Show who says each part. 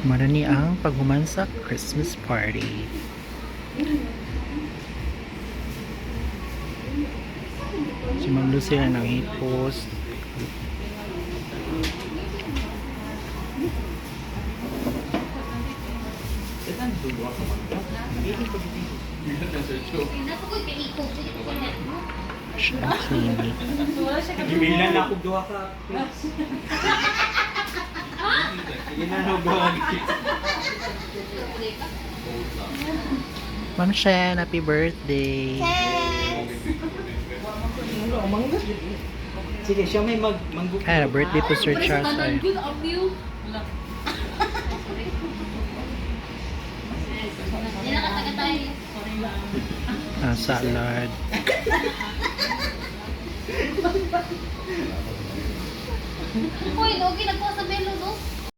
Speaker 1: Marani ang paghuman sa Christmas party. Si Ma'am Lucy na nang i-post. Siya ang clinic.
Speaker 2: Gibilan ako duha ka. Ginano duha.
Speaker 1: Ma'am Shen, happy birthday!
Speaker 2: Sige, siya may manggup.
Speaker 1: Ay, birthday to Sir Charles. Ay.
Speaker 3: Good of you. Hindi nakataga tayo.
Speaker 1: Salad.
Speaker 3: Uy, okay, nagpasa